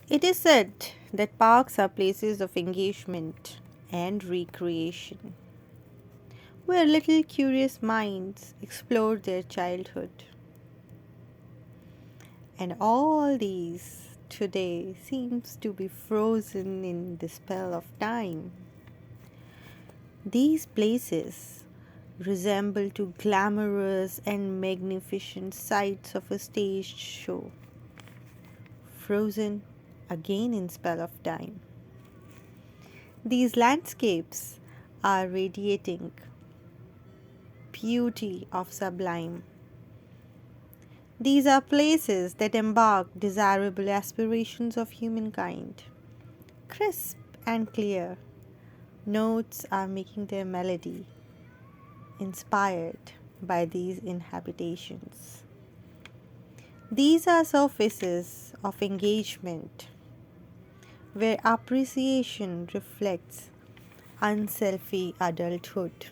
It is said that parks are places of engagement and recreation, where little curious minds explore their childhood. And all these today seems to be frozen in the spell of time. These places resemble to glamorous and magnificent sights of a staged show, frozen again in spell of time. These landscapes are radiating beauty of sublime. These are places that embark desirable aspirations of humankind. Crisp and clear, notes are making their melody, inspired by these inhabitations. These are surfaces of engagement where appreciation reflects unselfie adulthood.